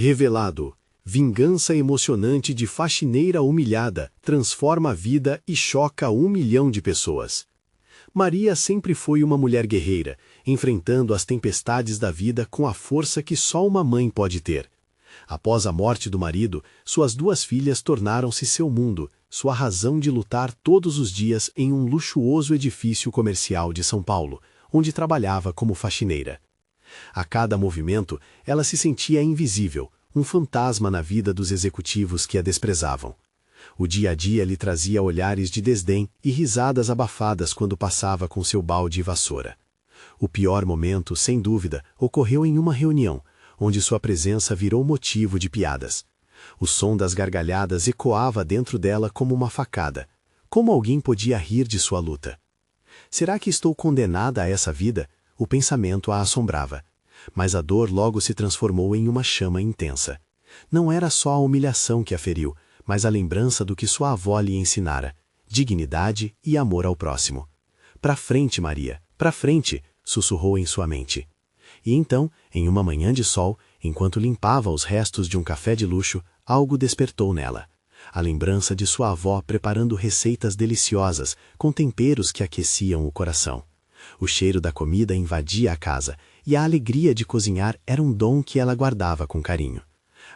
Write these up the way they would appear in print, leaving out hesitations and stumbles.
Revelado. Vingança emocionante de faxineira humilhada transforma a vida e choca 1 milhão de pessoas. Maria sempre foi uma mulher guerreira, enfrentando as tempestades da vida com a força que só uma mãe pode ter. Após a morte do marido, suas 2 filhas tornaram-se seu mundo, sua razão de lutar todos os dias em um luxuoso edifício comercial de São Paulo, onde trabalhava como faxineira. A cada movimento, ela se sentia invisível, um fantasma na vida dos executivos que a desprezavam. O dia a dia lhe trazia olhares de desdém e risadas abafadas quando passava com seu balde e vassoura. O pior momento, sem dúvida, ocorreu em uma reunião, onde sua presença virou motivo de piadas. O som das gargalhadas ecoava dentro dela como uma facada. Como alguém podia rir de sua luta? Será que estou condenada a essa vida? O pensamento a assombrava. Mas a dor logo se transformou em uma chama intensa. Não era só a humilhação que a feriu, mas a lembrança do que sua avó lhe ensinara: dignidade e amor ao próximo. Pra frente, Maria, pra frente, sussurrou em sua mente. E então, em uma manhã de sol, enquanto limpava os restos de um café de luxo, algo despertou nela. A lembrança de sua avó preparando receitas deliciosas, com temperos que aqueciam o coração. O cheiro da comida invadia a casa, e a alegria de cozinhar era um dom que ela guardava com carinho.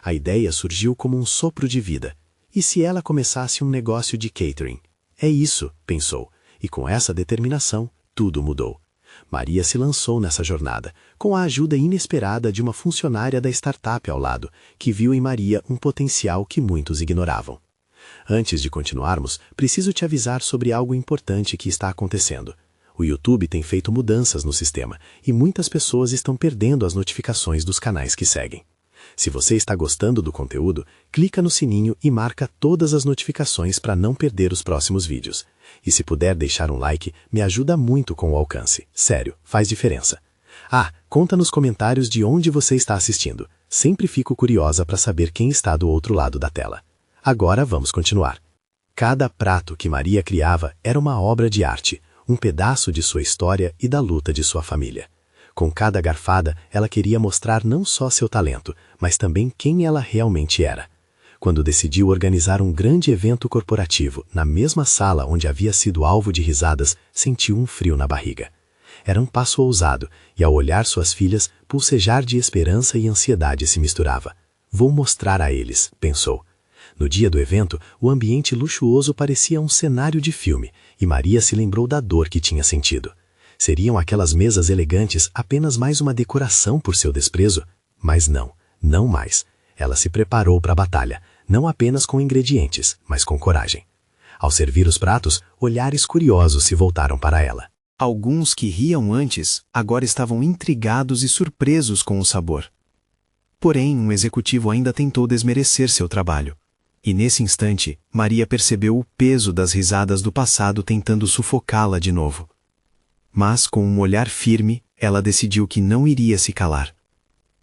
A ideia surgiu como um sopro de vida. E se ela começasse um negócio de catering? É isso, pensou, e com essa determinação, tudo mudou. Maria se lançou nessa jornada, com a ajuda inesperada de uma funcionária da startup ao lado, que viu em Maria um potencial que muitos ignoravam. Antes de continuarmos, preciso te avisar sobre algo importante que está acontecendo. O YouTube tem feito mudanças no sistema, e muitas pessoas estão perdendo as notificações dos canais que seguem. Se você está gostando do conteúdo, clica no sininho e marca todas as notificações para não perder os próximos vídeos. E se puder deixar um like, me ajuda muito com o alcance. Sério, faz diferença. Conta nos comentários de onde você está assistindo. Sempre fico curiosa para saber quem está do outro lado da tela. Agora vamos continuar. Cada prato que Maria criava era uma obra de arte, um pedaço de sua história e da luta de sua família. Com cada garfada, ela queria mostrar não só seu talento, mas também quem ela realmente era. Quando decidiu organizar um grande evento corporativo, na mesma sala onde havia sido alvo de risadas, sentiu um frio na barriga. Era um passo ousado, e ao olhar suas filhas, pulsejar de esperança e ansiedade se misturava. Vou mostrar a eles, pensou. No dia do evento, o ambiente luxuoso parecia um cenário de filme, e Maria se lembrou da dor que tinha sentido. Seriam aquelas mesas elegantes apenas mais uma decoração por seu desprezo? Mas não, não mais. Ela se preparou para a batalha, não apenas com ingredientes, mas com coragem. Ao servir os pratos, olhares curiosos se voltaram para ela. Alguns que riam antes, agora estavam intrigados e surpresos com o sabor. Porém, um executivo ainda tentou desmerecer seu trabalho. E nesse instante, Maria percebeu o peso das risadas do passado tentando sufocá-la de novo. Mas, com um olhar firme, ela decidiu que não iria se calar.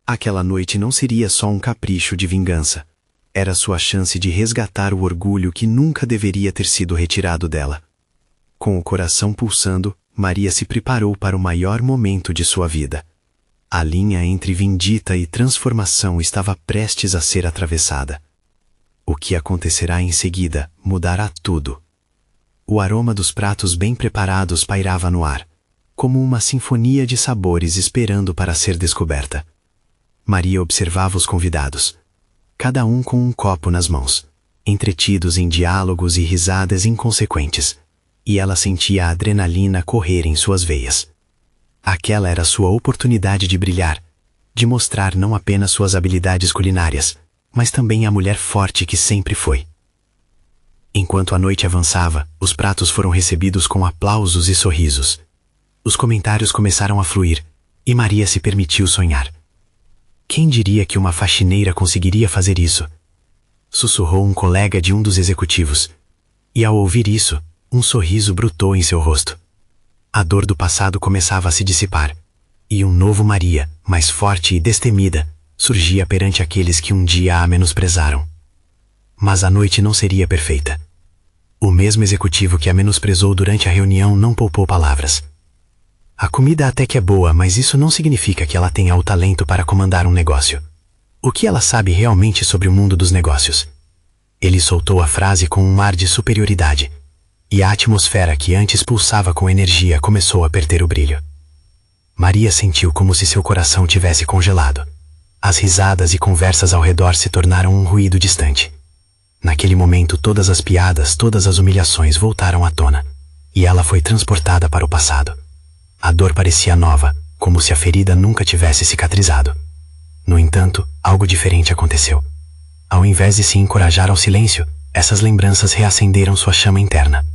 Aquela noite não seria só um capricho de vingança. Era sua chance de resgatar o orgulho que nunca deveria ter sido retirado dela. Com o coração pulsando, Maria se preparou para o maior momento de sua vida. A linha entre vindita e transformação estava prestes a ser atravessada. O que acontecerá em seguida mudará tudo. O aroma dos pratos bem preparados pairava no ar, como uma sinfonia de sabores esperando para ser descoberta. Maria observava os convidados, cada um com um copo nas mãos, entretidos em diálogos e risadas inconsequentes, e ela sentia a adrenalina correr em suas veias. Aquela era sua oportunidade de brilhar, de mostrar não apenas suas habilidades culinárias, mas também a mulher forte que sempre foi. Enquanto a noite avançava, os pratos foram recebidos com aplausos e sorrisos. Os comentários começaram a fluir, e Maria se permitiu sonhar. Quem diria que uma faxineira conseguiria fazer isso? Sussurrou um colega de um dos executivos. E ao ouvir isso, um sorriso brotou em seu rosto. A dor do passado começava a se dissipar, e um novo Maria, mais forte e destemida, surgia perante aqueles que um dia a menosprezaram. Mas a noite não seria perfeita. O mesmo executivo que a menosprezou durante a reunião não poupou palavras. A comida até que é boa, mas isso não significa que ela tenha o talento para comandar um negócio. O que ela sabe realmente sobre o mundo dos negócios? Ele soltou a frase com um ar de superioridade, e a atmosfera que antes pulsava com energia começou a perder o brilho. Maria sentiu como se seu coração tivesse congelado. As risadas e conversas ao redor se tornaram um ruído distante. Naquele momento, todas as piadas, todas as humilhações voltaram à tona, e ela foi transportada para o passado. A dor parecia nova, como se a ferida nunca tivesse cicatrizado. No entanto, algo diferente aconteceu. Ao invés de se encorajar ao silêncio, essas lembranças reacenderam sua chama interna.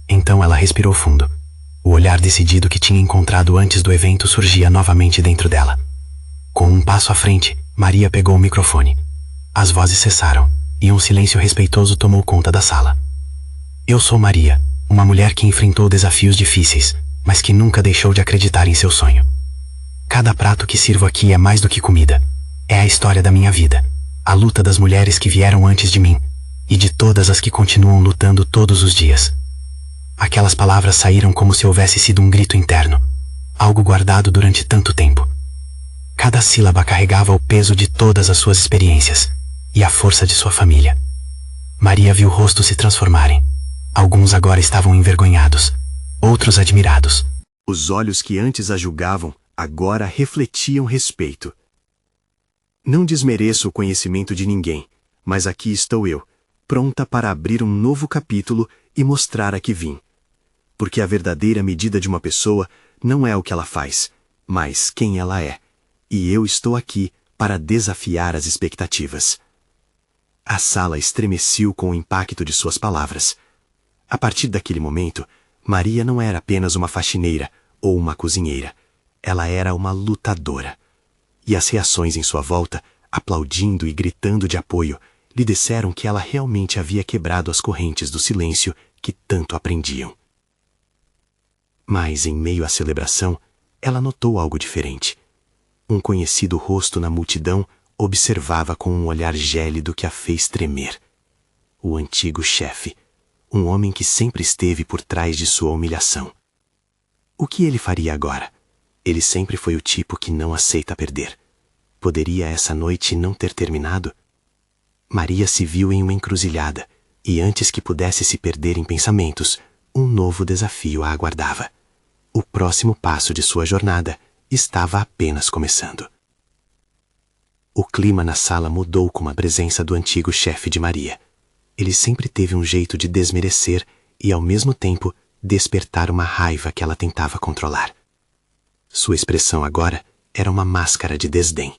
Então ela respirou fundo. O olhar decidido que tinha encontrado antes do evento surgia novamente dentro dela. Com um passo à frente, Maria pegou o microfone. As vozes cessaram, e um silêncio respeitoso tomou conta da sala. Eu sou Maria, uma mulher que enfrentou desafios difíceis, mas que nunca deixou de acreditar em seu sonho. Cada prato que sirvo aqui é mais do que comida. É a história da minha vida, a luta das mulheres que vieram antes de mim, e de todas as que continuam lutando todos os dias. Aquelas palavras saíram como se houvesse sido um grito interno, algo guardado durante tanto tempo. Cada sílaba carregava o peso de todas as suas experiências, e a força de sua família. Maria viu rostos se transformarem. Alguns agora estavam envergonhados, outros admirados. Os olhos que antes a julgavam, agora refletiam respeito. Não desmereço o conhecimento de ninguém, mas aqui estou eu, pronta para abrir um novo capítulo e mostrar a que vim. Porque a verdadeira medida de uma pessoa não é o que ela faz, mas quem ela é. E eu estou aqui para desafiar as expectativas. A sala estremeceu com o impacto de suas palavras. A partir daquele momento, Maria não era apenas uma faxineira ou uma cozinheira. Ela era uma lutadora. E as reações em sua volta, aplaudindo e gritando de apoio, lhe disseram que ela realmente havia quebrado as correntes do silêncio que tanto aprendiam. Mas, em meio à celebração, ela notou algo diferente. Um conhecido rosto na multidão observava com um olhar gélido que a fez tremer. O antigo chefe, um homem que sempre esteve por trás de sua humilhação. O que ele faria agora? Ele sempre foi o tipo que não aceita perder. Poderia essa noite não ter terminado? Maria se viu em uma encruzilhada, e antes que pudesse se perder em pensamentos, um novo desafio a aguardava. O próximo passo de sua jornada estava apenas começando. O clima na sala mudou com a presença do antigo chefe de Maria. Ele sempre teve um jeito de desmerecer e, ao mesmo tempo, despertar uma raiva que ela tentava controlar. Sua expressão agora era uma máscara de desdém.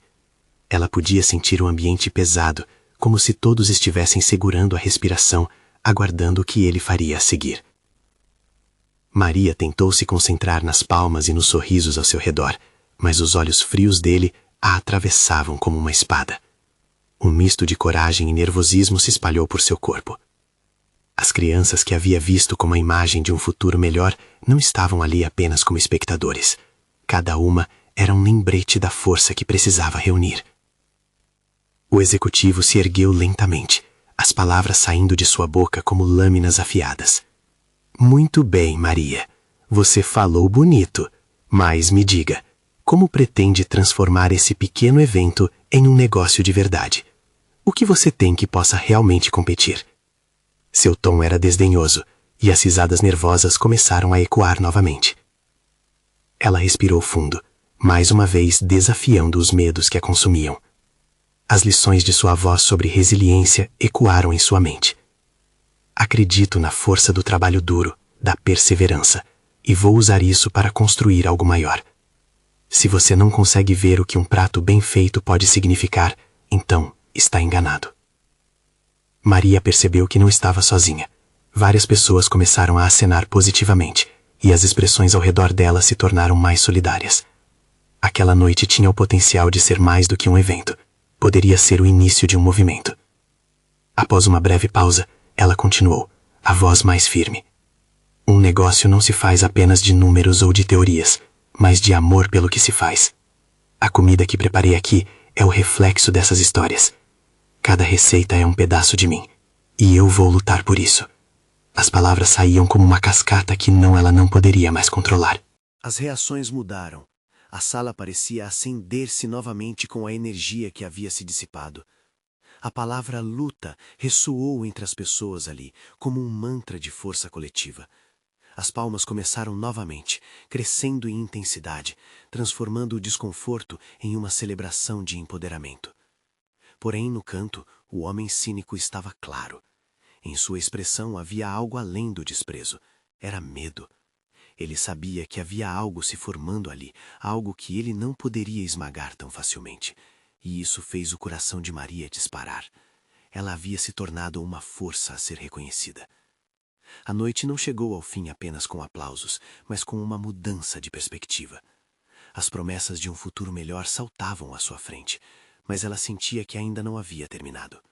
Ela podia sentir o ambiente pesado, como se todos estivessem segurando a respiração, aguardando o que ele faria a seguir. Maria tentou se concentrar nas palmas e nos sorrisos ao seu redor, mas os olhos frios dele a atravessavam como uma espada. Um misto de coragem e nervosismo se espalhou por seu corpo. As crianças que havia visto como a imagem de um futuro melhor não estavam ali apenas como espectadores. Cada uma era um lembrete da força que precisava reunir. O executivo se ergueu lentamente, as palavras saindo de sua boca como lâminas afiadas. Muito bem, Maria. Você falou bonito, mas me diga, como pretende transformar esse pequeno evento em um negócio de verdade? O que você tem que possa realmente competir? Seu tom era desdenhoso, e as risadas nervosas começaram a ecoar novamente. Ela respirou fundo, mais uma vez desafiando os medos que a consumiam. As lições de sua avó sobre resiliência ecoaram em sua mente. Acredito na força do trabalho duro, da perseverança, e vou usar isso para construir algo maior. Se você não consegue ver o que um prato bem feito pode significar, então está enganado. Maria percebeu que não estava sozinha. Várias pessoas começaram a acenar positivamente, e as expressões ao redor dela se tornaram mais solidárias. Aquela noite tinha o potencial de ser mais do que um evento. Poderia ser o início de um movimento. Após uma breve pausa, ela continuou, a voz mais firme. Um negócio não se faz apenas de números ou de teorias, mas de amor pelo que se faz. A comida que preparei aqui é o reflexo dessas histórias. Cada receita é um pedaço de mim, e eu vou lutar por isso. As palavras saíam como uma cascata que ela não poderia mais controlar. As reações mudaram. A sala parecia acender-se novamente com a energia que havia se dissipado. A palavra luta ressoou entre as pessoas ali, como um mantra de força coletiva. As palmas começaram novamente, crescendo em intensidade, transformando o desconforto em uma celebração de empoderamento. Porém, no canto, o homem cínico estava claro. Em sua expressão havia algo além do desprezo. Era medo. Ele sabia que havia algo se formando ali, algo que ele não poderia esmagar tão facilmente. E isso fez o coração de Maria disparar. Ela havia se tornado uma força a ser reconhecida. A noite não chegou ao fim apenas com aplausos, mas com uma mudança de perspectiva. As promessas de um futuro melhor saltavam à sua frente, mas ela sentia que ainda não havia terminado.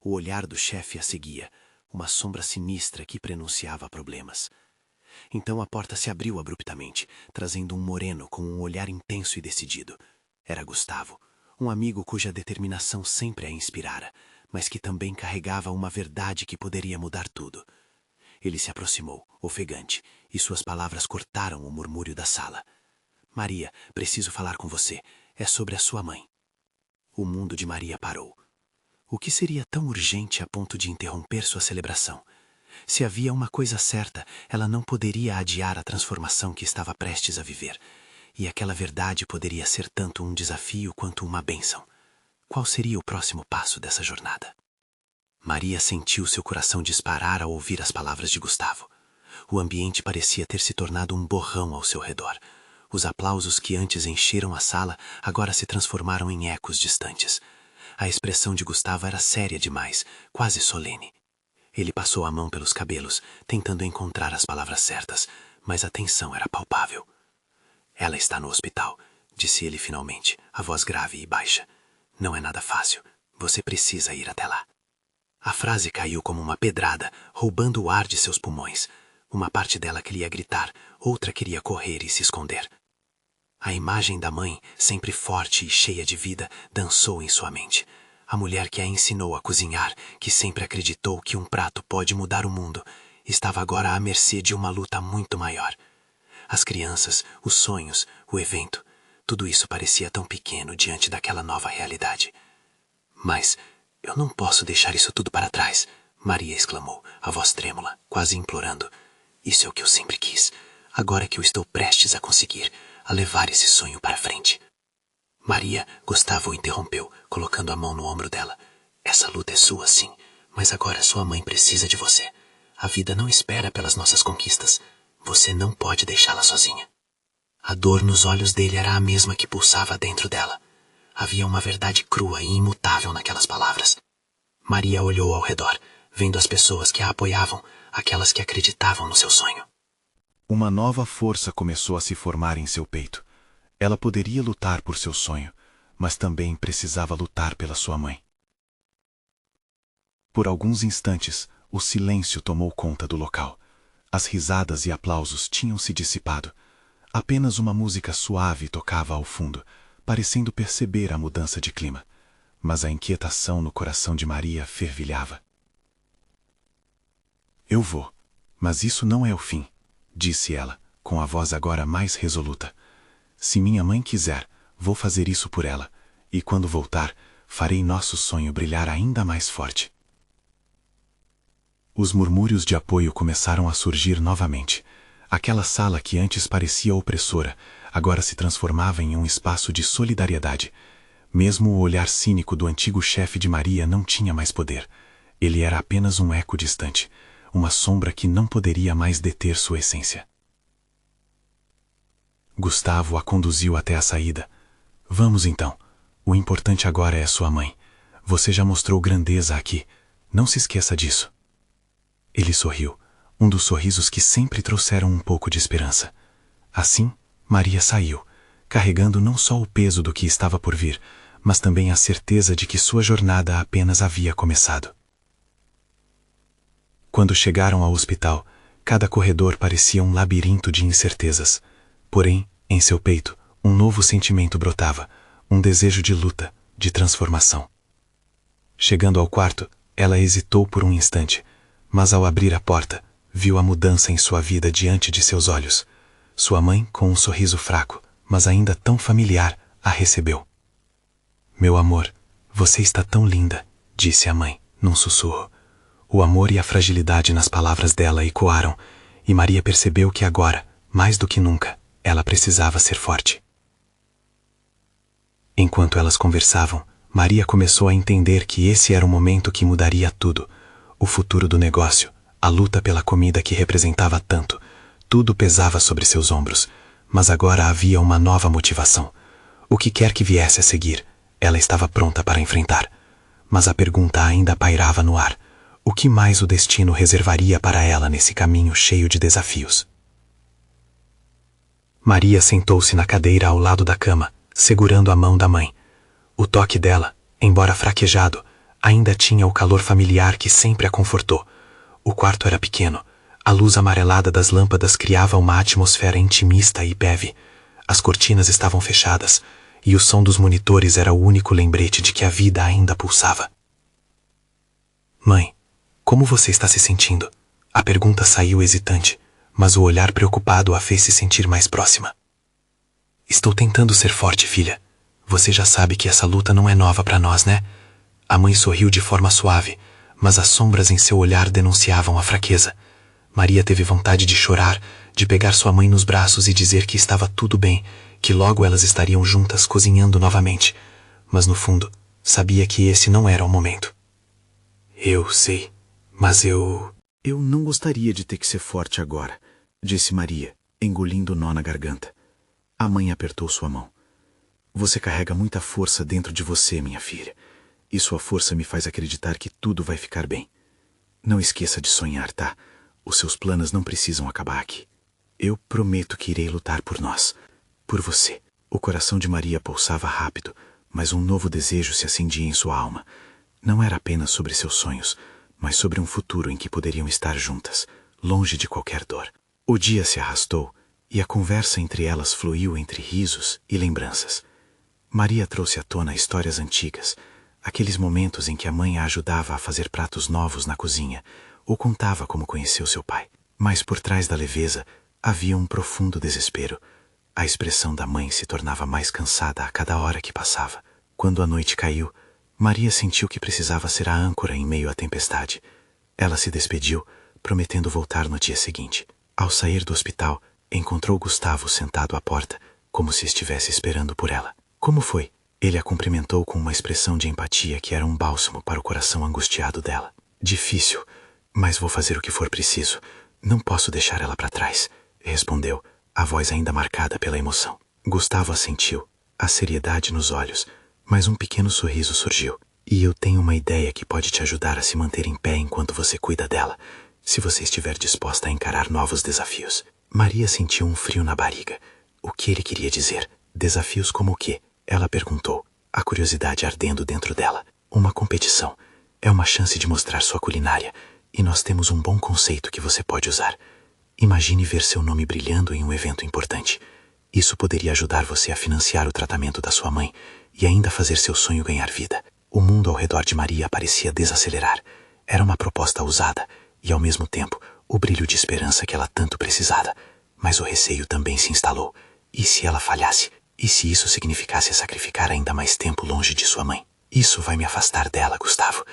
O olhar do chefe a seguia, uma sombra sinistra que prenunciava problemas. Então a porta se abriu abruptamente, trazendo um moreno com um olhar intenso e decidido. Era Gustavo, um amigo cuja determinação sempre a inspirara, mas que também carregava uma verdade que poderia mudar tudo. Ele se aproximou, ofegante, e suas palavras cortaram o murmúrio da sala. Maria, preciso falar com você. É sobre a sua mãe. O mundo de Maria parou. O que seria tão urgente a ponto de interromper sua celebração? Se havia uma coisa certa, ela não poderia adiar a transformação que estava prestes a viver. E aquela verdade poderia ser tanto um desafio quanto uma bênção. Qual seria o próximo passo dessa jornada? Maria sentiu seu coração disparar ao ouvir as palavras de Gustavo. O ambiente parecia ter se tornado um borrão ao seu redor. Os aplausos que antes encheram a sala agora se transformaram em ecos distantes. A expressão de Gustavo era séria demais, quase solene. Ele passou a mão pelos cabelos, tentando encontrar as palavras certas, mas a tensão era palpável. Ela está no hospital, disse ele finalmente, a voz grave e baixa. Não é nada fácil. Você precisa ir até lá. A frase caiu como uma pedrada, roubando o ar de seus pulmões. Uma parte dela queria gritar, outra queria correr e se esconder. A imagem da mãe, sempre forte e cheia de vida, dançou em sua mente. A mulher que a ensinou a cozinhar, que sempre acreditou que um prato pode mudar o mundo, estava agora à mercê de uma luta muito maior. As crianças, os sonhos, o evento, tudo isso parecia tão pequeno diante daquela nova realidade. Mas eu não posso deixar isso tudo para trás, Maria exclamou, a voz trêmula, quase implorando. Isso é o que eu sempre quis, agora que eu estou prestes a conseguir, a levar esse sonho para frente. Maria, Gustavo o interrompeu, colocando a mão no ombro dela. Essa luta é sua, sim, mas agora sua mãe precisa de você. A vida não espera pelas nossas conquistas. Você não pode deixá-la sozinha. A dor nos olhos dele era a mesma que pulsava dentro dela. Havia uma verdade crua e imutável naquelas palavras. Maria olhou ao redor, vendo as pessoas que a apoiavam, aquelas que acreditavam no seu sonho. Uma nova força começou a se formar em seu peito. Ela poderia lutar por seu sonho, mas também precisava lutar pela sua mãe. Por alguns instantes, o silêncio tomou conta do local. As risadas e aplausos tinham se dissipado. Apenas uma música suave tocava ao fundo, parecendo perceber a mudança de clima. Mas a inquietação no coração de Maria fervilhava. Eu vou, mas isso não é o fim, disse ela, com a voz agora mais resoluta. Se minha mãe quiser, vou fazer isso por ela, e quando voltar, farei nosso sonho brilhar ainda mais forte. Os murmúrios de apoio começaram a surgir novamente. Aquela sala que antes parecia opressora, agora se transformava em um espaço de solidariedade. Mesmo o olhar cínico do antigo chefe de Maria não tinha mais poder. Ele era apenas um eco distante, uma sombra que não poderia mais deter sua essência. Gustavo a conduziu até a saída. Vamos então. O importante agora é sua mãe. Você já mostrou grandeza aqui. Não se esqueça disso. Ele sorriu, um dos sorrisos que sempre trouxeram um pouco de esperança. Assim, Maria saiu, carregando não só o peso do que estava por vir, mas também a certeza de que sua jornada apenas havia começado. Quando chegaram ao hospital, cada corredor parecia um labirinto de incertezas. Porém, em seu peito, um novo sentimento brotava, um desejo de luta, de transformação. Chegando ao quarto, ela hesitou por um instante, mas ao abrir a porta, viu a mudança em sua vida diante de seus olhos. Sua mãe com um sorriso fraco, mas ainda tão familiar, a recebeu. Meu amor, você está tão linda, disse a mãe, num sussurro. O amor e a fragilidade nas palavras dela ecoaram, e Maria percebeu que agora, mais do que nunca, ela precisava ser forte. Enquanto elas conversavam, Maria começou a entender que esse era o momento que mudaria tudo. O futuro do negócio, a luta pela comida que representava tanto, tudo pesava sobre seus ombros, mas agora havia uma nova motivação. O que quer que viesse a seguir, ela estava pronta para enfrentar. Mas a pergunta ainda pairava no ar. O que mais o destino reservaria para ela nesse caminho cheio de desafios? Maria sentou-se na cadeira ao lado da cama, segurando a mão da mãe. O toque dela, embora fraquejado, ainda tinha o calor familiar que sempre a confortou. O quarto era pequeno. A luz amarelada das lâmpadas criava uma atmosfera intimista e breve. As cortinas estavam fechadas, e o som dos monitores era o único lembrete de que a vida ainda pulsava. Mãe, como você está se sentindo? A pergunta saiu hesitante, mas o olhar preocupado a fez se sentir mais próxima. Estou tentando ser forte, filha. Você já sabe que essa luta não é nova para nós, né? A mãe sorriu de forma suave, mas as sombras em seu olhar denunciavam a fraqueza. Maria teve vontade de chorar, de pegar sua mãe nos braços e dizer que estava tudo bem, que logo elas estariam juntas cozinhando novamente. Mas no fundo, sabia que esse não era o momento. Eu sei, mas eu não gostaria de ter que ser forte agora, disse Maria, engolindo o nó na garganta. A mãe apertou sua mão. Você carrega muita força dentro de você, minha filha, e sua força me faz acreditar que tudo vai ficar bem. Não esqueça de sonhar, tá? Os seus planos não precisam acabar aqui. Eu prometo que irei lutar por nós, por você. O coração de Maria pulsava rápido, mas um novo desejo se acendia em sua alma. Não era apenas sobre seus sonhos, mas sobre um futuro em que poderiam estar juntas, longe de qualquer dor. O dia se arrastou e a conversa entre elas fluiu entre risos e lembranças. Maria trouxe à tona histórias antigas, aqueles momentos em que a mãe a ajudava a fazer pratos novos na cozinha, ou contava como conheceu seu pai. Mas por trás da leveza havia um profundo desespero. A expressão da mãe se tornava mais cansada a cada hora que passava. Quando a noite caiu, Maria sentiu que precisava ser a âncora em meio à tempestade. Ela se despediu, prometendo voltar no dia seguinte. Ao sair do hospital, encontrou Gustavo sentado à porta, como se estivesse esperando por ela. Como foi? Ele a cumprimentou com uma expressão de empatia que era um bálsamo para o coração angustiado dela. Difícil, mas vou fazer o que for preciso. Não posso deixar ela para trás, respondeu, a voz ainda marcada pela emoção. Gustavo assentiu, a seriedade nos olhos, mas um pequeno sorriso surgiu. E eu tenho uma ideia que pode te ajudar a se manter em pé enquanto você cuida dela, se você estiver disposta a encarar novos desafios. Maria sentiu um frio na barriga. O que ele queria dizer? Desafios como o quê? Ela perguntou, a curiosidade ardendo dentro dela. Uma competição. É uma chance de mostrar sua culinária, e nós temos um bom conceito que você pode usar. Imagine ver seu nome brilhando em um evento importante. Isso poderia ajudar você a financiar o tratamento da sua mãe e ainda fazer seu sonho ganhar vida. O mundo ao redor de Maria parecia desacelerar. Era uma proposta ousada e, ao mesmo tempo, o brilho de esperança que ela tanto precisava. Mas o receio também se instalou. E se ela falhasse? E se isso significasse sacrificar ainda mais tempo longe de sua mãe? Isso vai me afastar dela, Gustavo.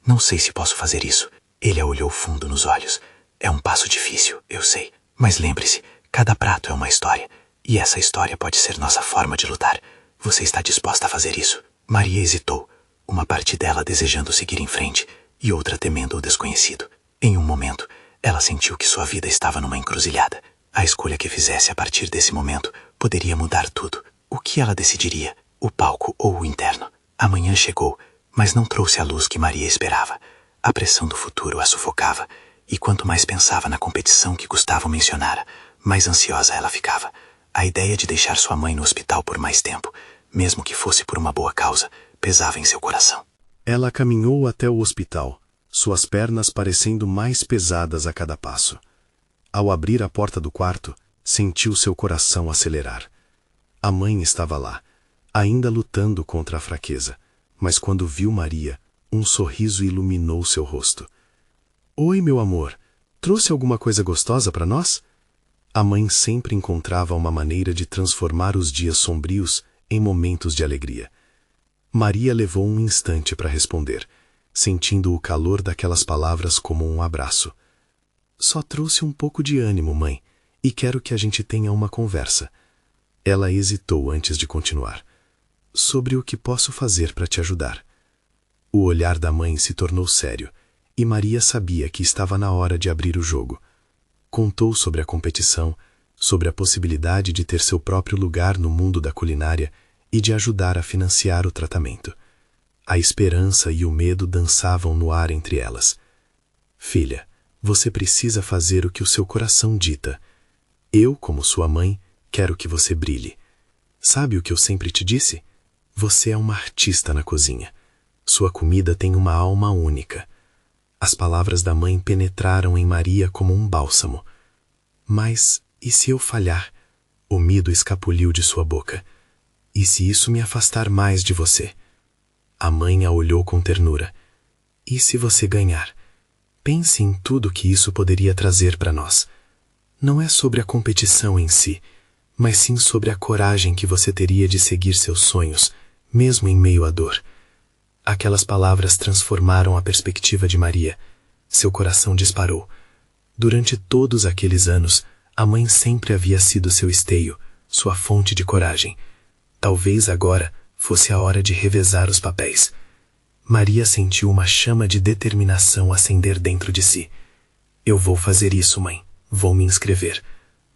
Não sei se posso fazer isso. Ele a olhou fundo nos olhos. É um passo difícil, eu sei. Mas lembre-se, cada prato é uma história. E essa história pode ser nossa forma de lutar. Você está disposta a fazer isso? Maria hesitou. Uma parte dela desejando seguir em frente e outra temendo o desconhecido. Em um momento, ela sentiu que sua vida estava numa encruzilhada. A escolha que fizesse a partir desse momento poderia mudar tudo. O que ela decidiria? O palco ou o interno? A manhã chegou, mas não trouxe a luz que Maria esperava. A pressão do futuro a sufocava, e quanto mais pensava na competição que Gustavo mencionara, mais ansiosa ela ficava. A ideia de deixar sua mãe no hospital por mais tempo, mesmo que fosse por uma boa causa, pesava em seu coração. Ela caminhou até o hospital, suas pernas parecendo mais pesadas a cada passo. Ao abrir a porta do quarto, sentiu seu coração acelerar. A mãe estava lá, ainda lutando contra a fraqueza, mas quando viu Maria, um sorriso iluminou seu rosto. Oi, meu amor, trouxe alguma coisa gostosa para nós? A mãe sempre encontrava uma maneira de transformar os dias sombrios em momentos de alegria. Maria levou um instante para responder, sentindo o calor daquelas palavras como um abraço. Só trouxe um pouco de ânimo, mãe, e quero que a gente tenha uma conversa. Ela hesitou antes de continuar. Sobre o que posso fazer para te ajudar. O olhar da mãe se tornou sério, e Maria sabia que estava na hora de abrir o jogo. Contou sobre a competição, sobre a possibilidade de ter seu próprio lugar no mundo da culinária e de ajudar a financiar o tratamento. A esperança e o medo dançavam no ar entre elas. Filha, você precisa fazer o que o seu coração dita. Eu, como sua mãe, quero que você brilhe. Sabe o que eu sempre te disse? Você é uma artista na cozinha. Sua comida tem uma alma única. As palavras da mãe penetraram em Maria como um bálsamo. Mas, e se eu falhar? O medo escapuliu de sua boca. E se isso me afastar mais de você? A mãe a olhou com ternura. E se você ganhar? Pense em tudo que isso poderia trazer para nós. Não é sobre a competição em si, mas sim sobre a coragem que você teria de seguir seus sonhos, mesmo em meio à dor. Aquelas palavras transformaram a perspectiva de Maria. Seu coração disparou. Durante todos aqueles anos, a mãe sempre havia sido seu esteio, sua fonte de coragem. Talvez agora fosse a hora de revezar os papéis. Maria sentiu uma chama de determinação acender dentro de si. Eu vou fazer isso, mãe. Vou me inscrever.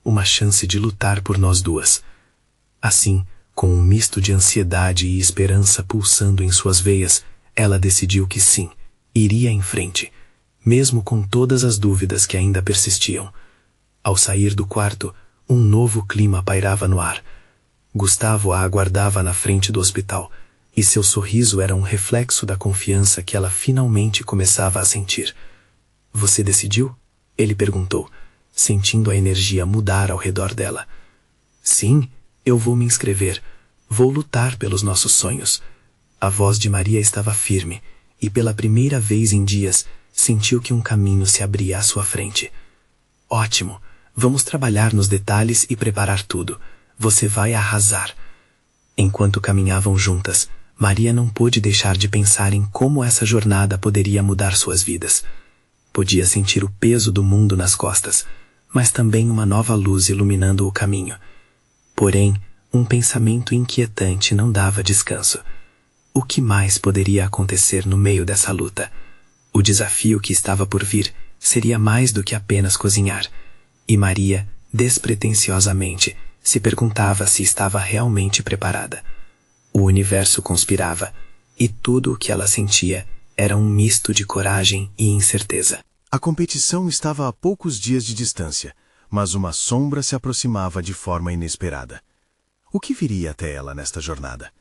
Uma chance de lutar por nós duas. Assim, com um misto de ansiedade e esperança pulsando em suas veias, ela decidiu que sim, iria em frente, mesmo com todas as dúvidas que ainda persistiam. Ao sair do quarto, um novo clima pairava no ar. Gustavo a aguardava na frente do hospital, e seu sorriso era um reflexo da confiança que ela finalmente começava a sentir. Você decidiu? Ele perguntou, sentindo a energia mudar ao redor dela. Sim, eu vou me inscrever. Vou lutar pelos nossos sonhos. A voz de Maria estava firme, e pela primeira vez em dias, sentiu que um caminho se abria à sua frente. Ótimo! Vamos trabalhar nos detalhes e preparar tudo. Você vai arrasar. Enquanto caminhavam juntas, Maria não pôde deixar de pensar em como essa jornada poderia mudar suas vidas. Podia sentir o peso do mundo nas costas, mas também uma nova luz iluminando o caminho. Porém, um pensamento inquietante não dava descanso. O que mais poderia acontecer no meio dessa luta? O desafio que estava por vir seria mais do que apenas cozinhar. E Maria, despretensiosamente, se perguntava se estava realmente preparada. O universo conspirava, e tudo o que ela sentia era um misto de coragem e incerteza. A competição estava a poucos dias de distância, mas uma sombra se aproximava de forma inesperada. O que viria até ela nesta jornada?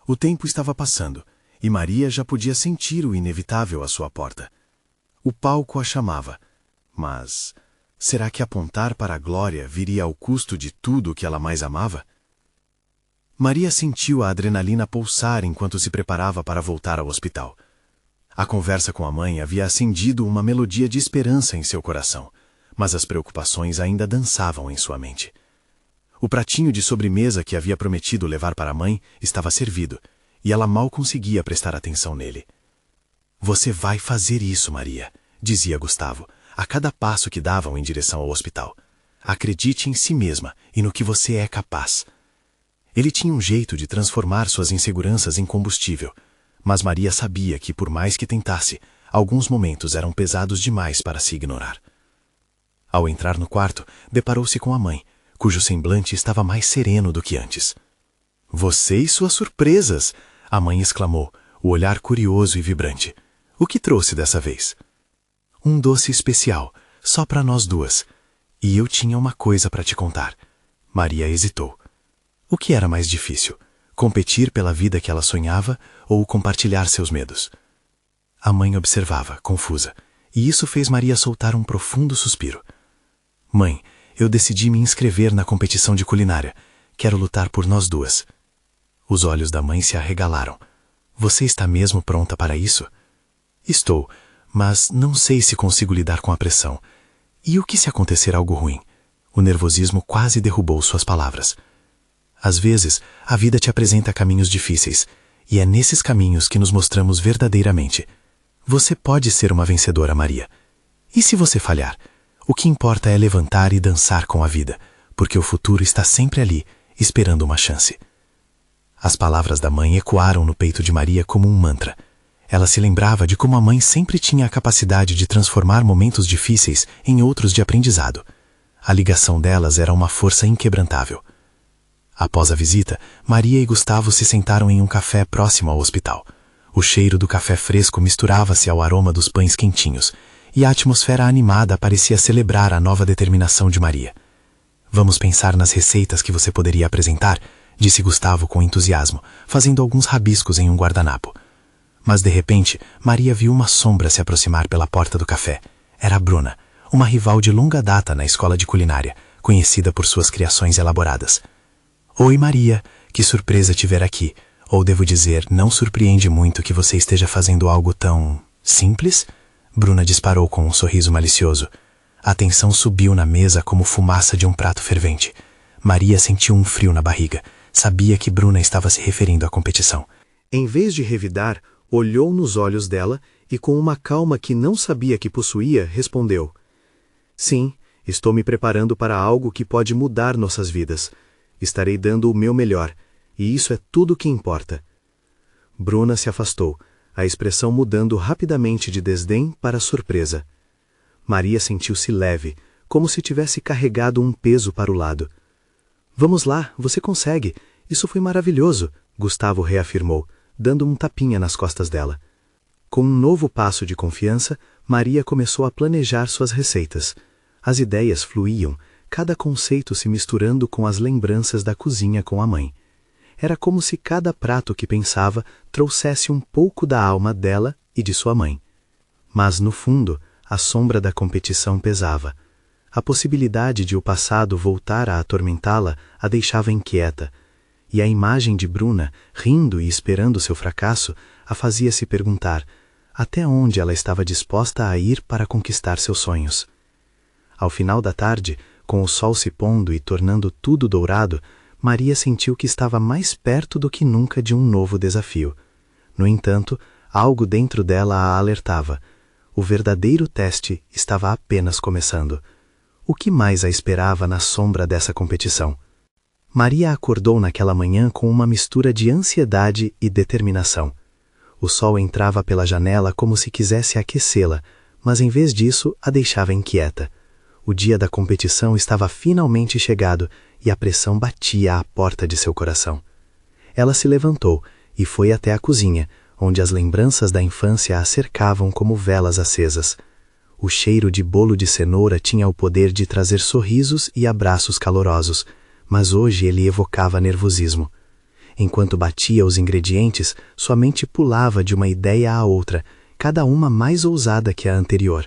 O tempo estava passando, e Maria já podia sentir o inevitável à sua porta. O palco a chamava, mas será que apontar para a glória viria ao custo de tudo o que ela mais amava? Maria sentiu a adrenalina pulsar enquanto se preparava para voltar ao hospital. A conversa com a mãe havia acendido uma melodia de esperança em seu coração, mas as preocupações ainda dançavam em sua mente. O pratinho de sobremesa que havia prometido levar para a mãe estava servido, e ela mal conseguia prestar atenção nele. Você vai fazer isso, Maria, dizia Gustavo, a cada passo que davam em direção ao hospital. Acredite em si mesma e no que você é capaz. Ele tinha um jeito de transformar suas inseguranças em combustível, mas Maria sabia que, por mais que tentasse, alguns momentos eram pesados demais para se ignorar. Ao entrar no quarto, deparou-se com a mãe, cujo semblante estava mais sereno do que antes. Você e suas surpresas! A mãe exclamou, o olhar curioso e vibrante. O que trouxe dessa vez? Um doce especial, só para nós duas. E eu tinha uma coisa para te contar. Maria hesitou. O que era mais difícil? Competir pela vida que ela sonhava ou compartilhar seus medos? A mãe observava, confusa, e isso fez Maria soltar um profundo suspiro. Mãe, eu decidi me inscrever na competição de culinária. Quero lutar por nós duas. Os olhos da mãe se arregalaram. Você está mesmo pronta para isso? Estou, mas não sei se consigo lidar com a pressão. E o que se acontecer algo ruim? O nervosismo quase derrubou suas palavras. Às vezes, a vida te apresenta caminhos difíceis, e é nesses caminhos que nos mostramos verdadeiramente. Você pode ser uma vencedora, Maria. E se você falhar? O que importa é levantar e dançar com a vida, porque o futuro está sempre ali, esperando uma chance. As palavras da mãe ecoaram no peito de Maria como um mantra. Ela se lembrava de como a mãe sempre tinha a capacidade de transformar momentos difíceis em outros de aprendizado. A ligação delas era uma força inquebrantável. Após a visita, Maria e Gustavo se sentaram em um café próximo ao hospital. O cheiro do café fresco misturava-se ao aroma dos pães quentinhos, e a atmosfera animada parecia celebrar a nova determinação de Maria. Vamos pensar nas receitas que você poderia apresentar, disse Gustavo com entusiasmo, fazendo alguns rabiscos em um guardanapo. Mas de repente, Maria viu uma sombra se aproximar pela porta do café. Era Bruna, uma rival de longa data na escola de culinária, conhecida por suas criações elaboradas. Oi, Maria, que surpresa te ver aqui. Ou devo dizer, não surpreende muito que você esteja fazendo algo tão simples? Bruna disparou com um sorriso malicioso. A tensão subiu na mesa como fumaça de um prato fervente. Maria sentiu um frio na barriga. Sabia que Bruna estava se referindo à competição. Em vez de revidar, olhou nos olhos dela e, com uma calma que não sabia que possuía, respondeu: Sim, estou me preparando para algo que pode mudar nossas vidas. Estarei dando o meu melhor, e isso é tudo o que importa. Bruna se afastou, a expressão mudando rapidamente de desdém para surpresa. Maria sentiu-se leve, como se tivesse carregado um peso para o lado. Vamos lá, você consegue. Isso foi maravilhoso, Gustavo reafirmou, dando um tapinha nas costas dela. Com um novo passo de confiança, Maria começou a planejar suas receitas. As ideias fluíam, cada conceito se misturando com as lembranças da cozinha com a mãe. Era como se cada prato que pensava trouxesse um pouco da alma dela e de sua mãe. Mas, no fundo, a sombra da competição pesava. A possibilidade de o passado voltar a atormentá-la a deixava inquieta, e a imagem de Bruna, rindo e esperando seu fracasso, a fazia se perguntar até onde ela estava disposta a ir para conquistar seus sonhos. Ao final da tarde, com o sol se pondo e tornando tudo dourado, Maria sentiu que estava mais perto do que nunca de um novo desafio. No entanto, algo dentro dela a alertava. O verdadeiro teste estava apenas começando. O que mais a esperava na sombra dessa competição? Maria acordou naquela manhã com uma mistura de ansiedade e determinação. O sol entrava pela janela como se quisesse aquecê-la, mas em vez disso a deixava inquieta. O dia da competição estava finalmente chegado e a pressão batia à porta de seu coração. Ela se levantou e foi até a cozinha, onde as lembranças da infância a cercavam como velas acesas. O cheiro de bolo de cenoura tinha o poder de trazer sorrisos e abraços calorosos, mas hoje ele evocava nervosismo. Enquanto batia os ingredientes, sua mente pulava de uma ideia à outra, cada uma mais ousada que a anterior.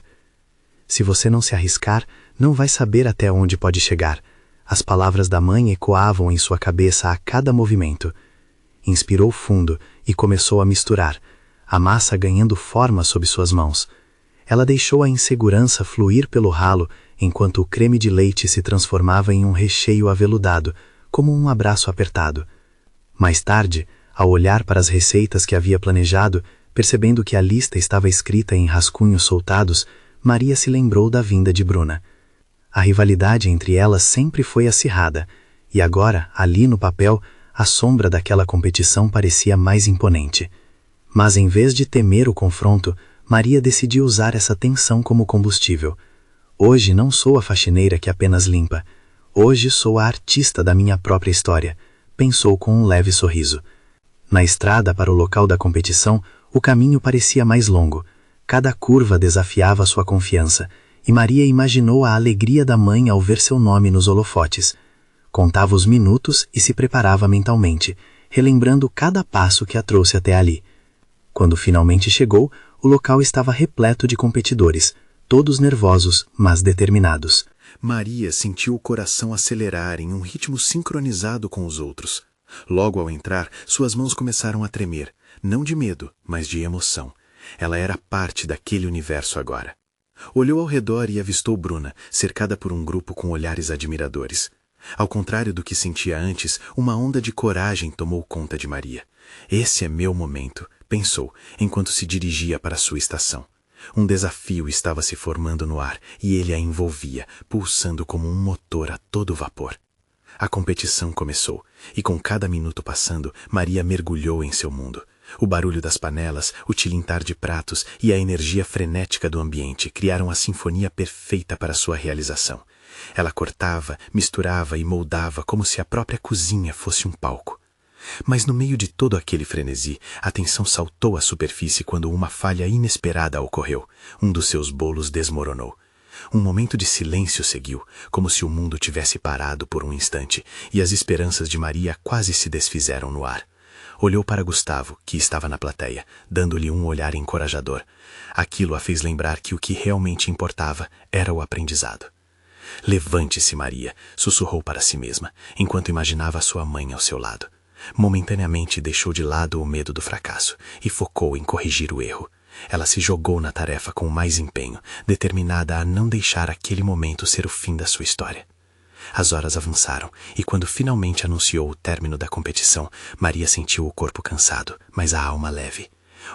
Se você não se arriscar, não vai saber até onde pode chegar. As palavras da mãe ecoavam em sua cabeça a cada movimento. Inspirou fundo e começou a misturar, a massa ganhando forma sob suas mãos. Ela deixou a insegurança fluir pelo ralo, enquanto o creme de leite se transformava em um recheio aveludado, como um abraço apertado. Mais tarde, ao olhar para as receitas que havia planejado, percebendo que a lista estava escrita em rascunhos soltados, Maria se lembrou da vinda de Bruna. A rivalidade entre elas sempre foi acirrada, e agora, ali no papel, a sombra daquela competição parecia mais imponente. Mas em vez de temer o confronto, Maria decidiu usar essa tensão como combustível. Hoje não sou a faxineira que apenas limpa. Hoje sou a artista da minha própria história, pensou com um leve sorriso. Na estrada para o local da competição, o caminho parecia mais longo. Cada curva desafiava sua confiança, e Maria imaginou a alegria da mãe ao ver seu nome nos holofotes. Contava os minutos e se preparava mentalmente, relembrando cada passo que a trouxe até ali. Quando finalmente chegou, o local estava repleto de competidores, todos nervosos, mas determinados. Maria sentiu o coração acelerar em um ritmo sincronizado com os outros. Logo ao entrar, suas mãos começaram a tremer, não de medo, mas de emoção. Ela era parte daquele universo agora. Olhou ao redor e avistou Bruna, cercada por um grupo com olhares admiradores. Ao contrário do que sentia antes, uma onda de coragem tomou conta de Maria. Esse é meu momento, pensou, enquanto se dirigia para sua estação. Um desafio estava se formando no ar e ele a envolvia, pulsando como um motor a todo vapor. A competição começou, e com cada minuto passando, Maria mergulhou em seu mundo. O barulho das panelas, o tilintar de pratos e a energia frenética do ambiente criaram a sinfonia perfeita para sua realização. Ela cortava, misturava e moldava como se a própria cozinha fosse um palco. Mas no meio de todo aquele frenesi, a tensão saltou à superfície quando uma falha inesperada ocorreu. Um dos seus bolos desmoronou. Um momento de silêncio seguiu, como se o mundo tivesse parado por um instante, e as esperanças de Maria quase se desfizeram no ar. Olhou para Gustavo, que estava na plateia, dando-lhe um olhar encorajador. Aquilo a fez lembrar que o que realmente importava era o aprendizado. Levante-se, Maria, sussurrou para si mesma, enquanto imaginava sua mãe ao seu lado. Momentaneamente deixou de lado o medo do fracasso e focou em corrigir o erro. Ela se jogou na tarefa com mais empenho, determinada a não deixar aquele momento ser o fim da sua história. As horas avançaram e quando finalmente anunciou o término da competição, Maria sentiu o corpo cansado, mas a alma leve.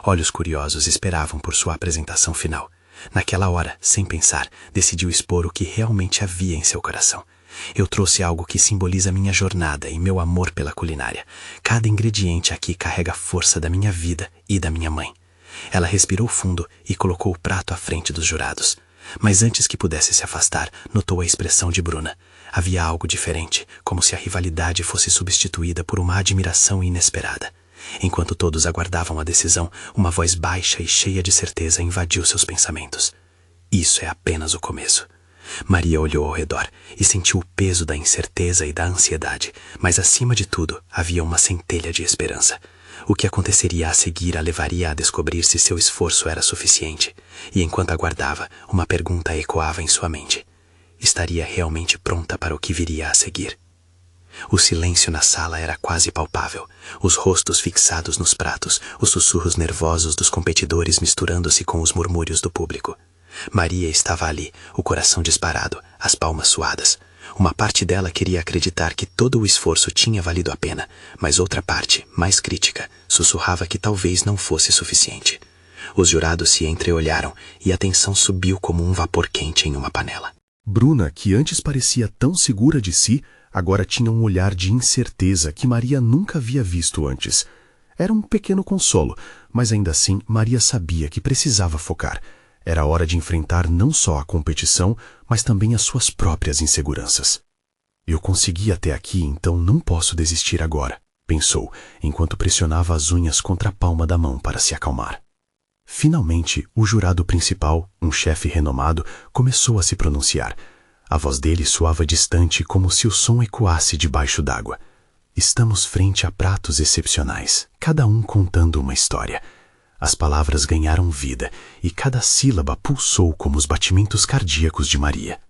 Olhos curiosos esperavam por sua apresentação final. Naquela hora, sem pensar, decidiu expor o que realmente havia em seu coração. Eu trouxe algo que simboliza minha jornada e meu amor pela culinária. Cada ingrediente aqui carrega a força da minha vida e da minha mãe. Ela respirou fundo e colocou o prato à frente dos jurados. Mas antes que pudesse se afastar, notou a expressão de Bruna. Havia algo diferente, como se a rivalidade fosse substituída por uma admiração inesperada. Enquanto todos aguardavam a decisão, uma voz baixa e cheia de certeza invadiu seus pensamentos. Isso é apenas o começo. Maria olhou ao redor e sentiu o peso da incerteza e da ansiedade, mas acima de tudo havia uma centelha de esperança. O que aconteceria a seguir a levaria a descobrir se seu esforço era suficiente, e enquanto aguardava, uma pergunta ecoava em sua mente. Estaria realmente pronta para o que viria a seguir? O silêncio na sala era quase palpável, os rostos fixados nos pratos, os sussurros nervosos dos competidores misturando-se com os murmúrios do público. Maria estava ali, o coração disparado, as palmas suadas. Uma parte dela queria acreditar que todo o esforço tinha valido a pena, mas outra parte, mais crítica, sussurrava que talvez não fosse suficiente. Os jurados se entreolharam e a tensão subiu como um vapor quente em uma panela. Bruna, que antes parecia tão segura de si, agora tinha um olhar de incerteza que Maria nunca havia visto antes. Era um pequeno consolo, mas ainda assim Maria sabia que precisava focar. Era hora de enfrentar não só a competição, mas também as suas próprias inseguranças. Eu consegui até aqui, então não posso desistir agora, pensou, enquanto pressionava as unhas contra a palma da mão para se acalmar. Finalmente, o jurado principal, um chefe renomado, começou a se pronunciar. A voz dele soava distante como se o som ecoasse debaixo d'água. Estamos frente a pratos excepcionais, cada um contando uma história. As palavras ganharam vida e cada sílaba pulsou como os batimentos cardíacos de Maria.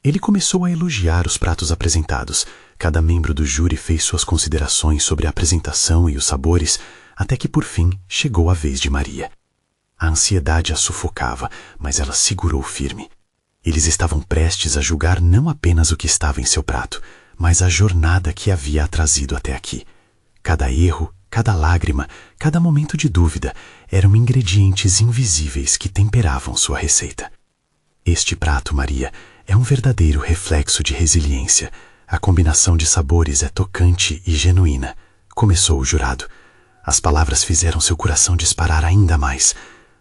Ele começou a elogiar os pratos apresentados. Cada membro do júri fez suas considerações sobre a apresentação e os sabores, até que por fim chegou a vez de Maria. A ansiedade a sufocava, mas ela segurou firme. Eles estavam prestes a julgar não apenas o que estava em seu prato, mas a jornada que havia a trazido até aqui. Cada erro, cada lágrima, cada momento de dúvida eram ingredientes invisíveis que temperavam sua receita. Este prato, Maria, é um verdadeiro reflexo de resiliência. A combinação de sabores é tocante e genuína, começou o jurado. As palavras fizeram seu coração disparar ainda mais.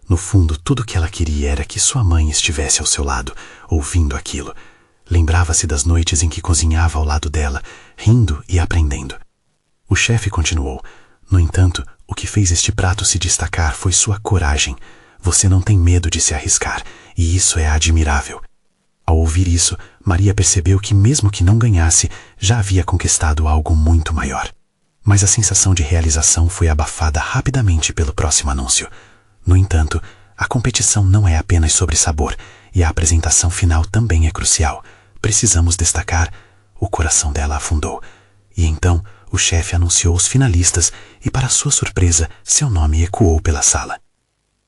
No fundo, tudo o que ela queria era que sua mãe estivesse ao seu lado, ouvindo aquilo. Lembrava-se das noites em que cozinhava ao lado dela, rindo e aprendendo. O chefe continuou. No entanto, o que fez este prato se destacar foi sua coragem. Você não tem medo de se arriscar, e isso é admirável. Ao ouvir isso, Maria percebeu que mesmo que não ganhasse, já havia conquistado algo muito maior. Mas a sensação de realização foi abafada rapidamente pelo próximo anúncio. No entanto, a competição não é apenas sobre sabor, e a apresentação final também é crucial. Precisamos destacar, o coração dela afundou. E então, o chefe anunciou os finalistas e, para sua surpresa, seu nome ecoou pela sala.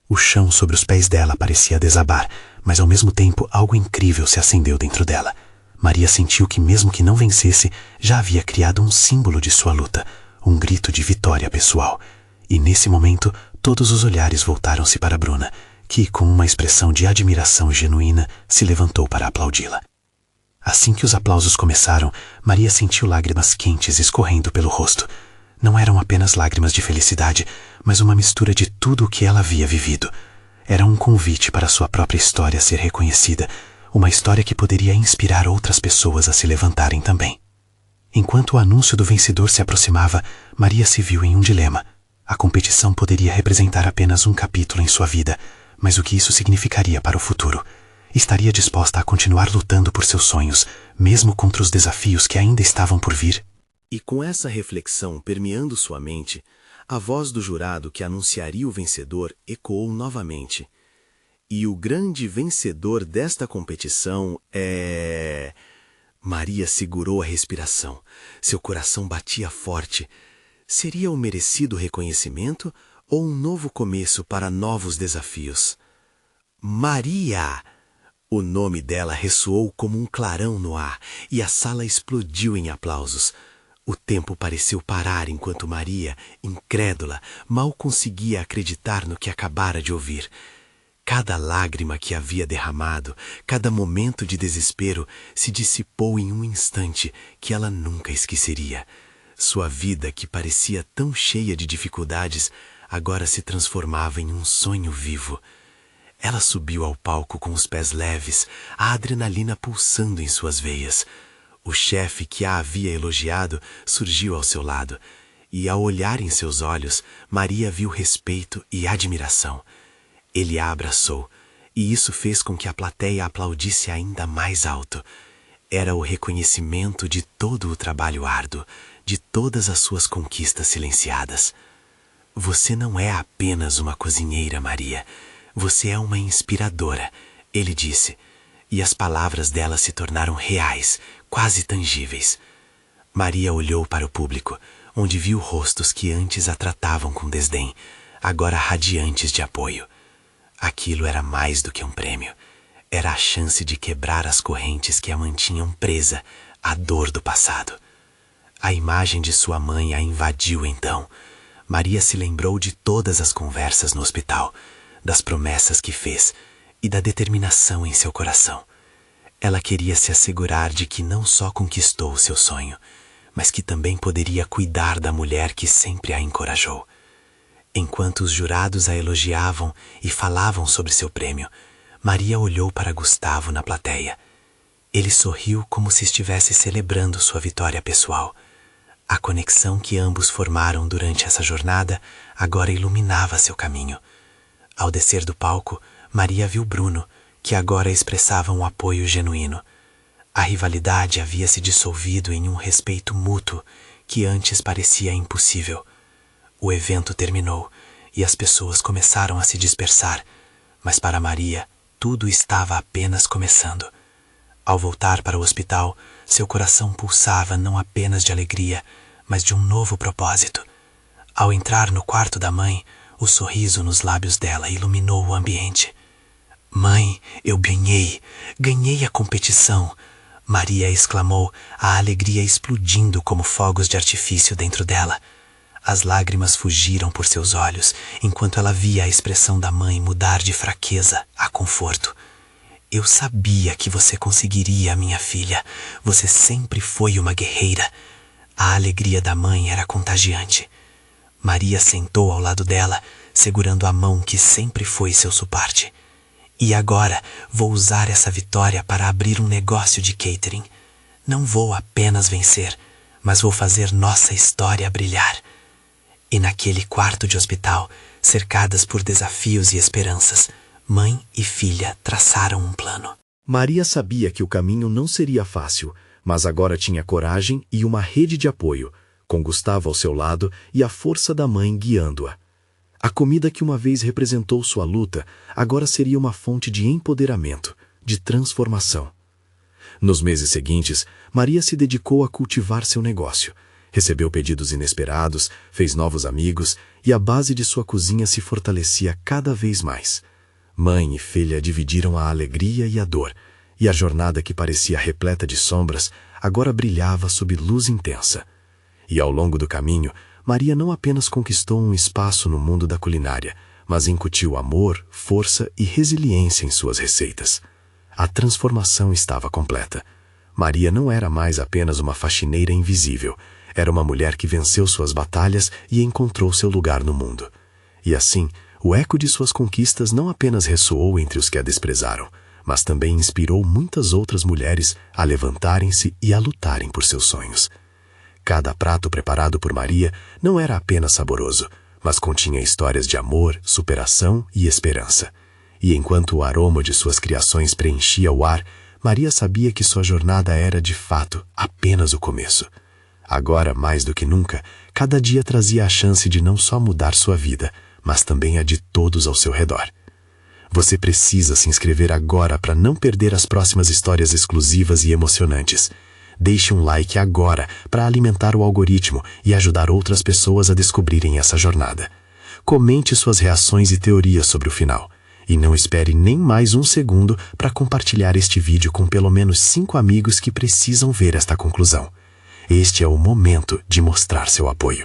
O chão sobre os pés dela parecia desabar, mas ao mesmo tempo algo incrível se acendeu dentro dela. Maria sentiu que mesmo que não vencesse, já havia criado um símbolo de sua luta, um grito de vitória pessoal. E nesse momento, todos os olhares voltaram-se para Bruna, que, com uma expressão de admiração genuína, se levantou para aplaudi-la. Assim que os aplausos começaram, Maria sentiu lágrimas quentes escorrendo pelo rosto. Não eram apenas lágrimas de felicidade, mas uma mistura de tudo o que ela havia vivido. Era um convite para sua própria história ser reconhecida, uma história que poderia inspirar outras pessoas a se levantarem também. Enquanto o anúncio do vencedor se aproximava, Maria se viu em um dilema. A competição poderia representar apenas um capítulo em sua vida, mas o que isso significaria para o futuro? Estaria disposta a continuar lutando por seus sonhos, mesmo contra os desafios que ainda estavam por vir? E com essa reflexão permeando sua mente, a voz do jurado que anunciaria o vencedor ecoou novamente. E o grande vencedor desta competição é... Maria segurou a respiração. Seu coração batia forte. Seria o merecido reconhecimento ou um novo começo para novos desafios? Maria! O nome dela ressoou como um clarão no ar e a sala explodiu em aplausos. O tempo pareceu parar enquanto Maria, incrédula, mal conseguia acreditar no que acabara de ouvir. Cada lágrima que havia derramado, cada momento de desespero se dissipou em um instante que ela nunca esqueceria. Sua vida, que parecia tão cheia de dificuldades, agora se transformava em um sonho vivo. Ela subiu ao palco com os pés leves, a adrenalina pulsando em suas veias. O chefe que a havia elogiado surgiu ao seu lado, e ao olhar em seus olhos, Maria viu respeito e admiração. Ele a abraçou, e isso fez com que a plateia aplaudisse ainda mais alto. Era o reconhecimento de todo o trabalho árduo, de todas as suas conquistas silenciadas. Você não é apenas uma cozinheira, Maria. Você é uma inspiradora, ele disse, e as palavras dela se tornaram reais, quase tangíveis. Maria olhou para o público, onde viu rostos que antes a tratavam com desdém, agora radiantes de apoio. Aquilo era mais do que um prêmio. Era a chance de quebrar as correntes que a mantinham presa à dor do passado. A imagem de sua mãe a invadiu então. Maria se lembrou de todas as conversas no hospital, das promessas que fez e da determinação em seu coração. Ela queria se assegurar de que não só conquistou seu sonho, mas que também poderia cuidar da mulher que sempre a encorajou. Enquanto os jurados a elogiavam e falavam sobre seu prêmio, Maria olhou para Gustavo na plateia. Ele sorriu como se estivesse celebrando sua vitória pessoal. A conexão que ambos formaram durante essa jornada agora iluminava seu caminho. Ao descer do palco, Maria viu Bruno, que agora expressava um apoio genuíno. A rivalidade havia se dissolvido em um respeito mútuo que antes parecia impossível. O evento terminou e as pessoas começaram a se dispersar, mas para Maria tudo estava apenas começando. Ao voltar para o hospital, seu coração pulsava não apenas de alegria, mas de um novo propósito. Ao entrar no quarto da mãe, o sorriso nos lábios dela iluminou o ambiente. "Mãe, eu ganhei a competição!" Maria exclamou, a alegria explodindo como fogos de artifício dentro dela. As lágrimas fugiram por seus olhos, enquanto ela via a expressão da mãe mudar de fraqueza a conforto. "Eu sabia que você conseguiria, minha filha. Você sempre foi uma guerreira." A alegria da mãe era contagiante. Maria sentou ao lado dela, segurando a mão que sempre foi seu suporte. "E agora vou usar essa vitória para abrir um negócio de catering. Não vou apenas vencer, mas vou fazer nossa história brilhar." E naquele quarto de hospital, cercadas por desafios e esperanças, mãe e filha traçaram um plano. Maria sabia que o caminho não seria fácil, mas agora tinha coragem e uma rede de apoio, com Gustavo ao seu lado e a força da mãe guiando-a. A comida que uma vez representou sua luta, agora seria uma fonte de empoderamento, de transformação. Nos meses seguintes, Maria se dedicou a cultivar seu negócio. Recebeu pedidos inesperados, fez novos amigos e a base de sua cozinha se fortalecia cada vez mais. Mãe e filha dividiram a alegria e a dor, e a jornada que parecia repleta de sombras agora brilhava sob luz intensa. E ao longo do caminho, Maria não apenas conquistou um espaço no mundo da culinária, mas incutiu amor, força e resiliência em suas receitas. A transformação estava completa. Maria não era mais apenas uma faxineira invisível, era uma mulher que venceu suas batalhas e encontrou seu lugar no mundo. E assim, o eco de suas conquistas não apenas ressoou entre os que a desprezaram, mas também inspirou muitas outras mulheres a levantarem-se e a lutarem por seus sonhos. Cada prato preparado por Maria não era apenas saboroso, mas continha histórias de amor, superação e esperança. E enquanto o aroma de suas criações preenchia o ar, Maria sabia que sua jornada era, de fato, apenas o começo. Agora, mais do que nunca, cada dia trazia a chance de não só mudar sua vida, mas também a de todos ao seu redor. Você precisa se inscrever agora para não perder as próximas histórias exclusivas e emocionantes. Deixe um like agora para alimentar o algoritmo e ajudar outras pessoas a descobrirem essa jornada. Comente suas reações e teorias sobre o final. E não espere nem mais um segundo para compartilhar este vídeo com pelo menos 5 amigos que precisam ver esta conclusão. Este é o momento de mostrar seu apoio.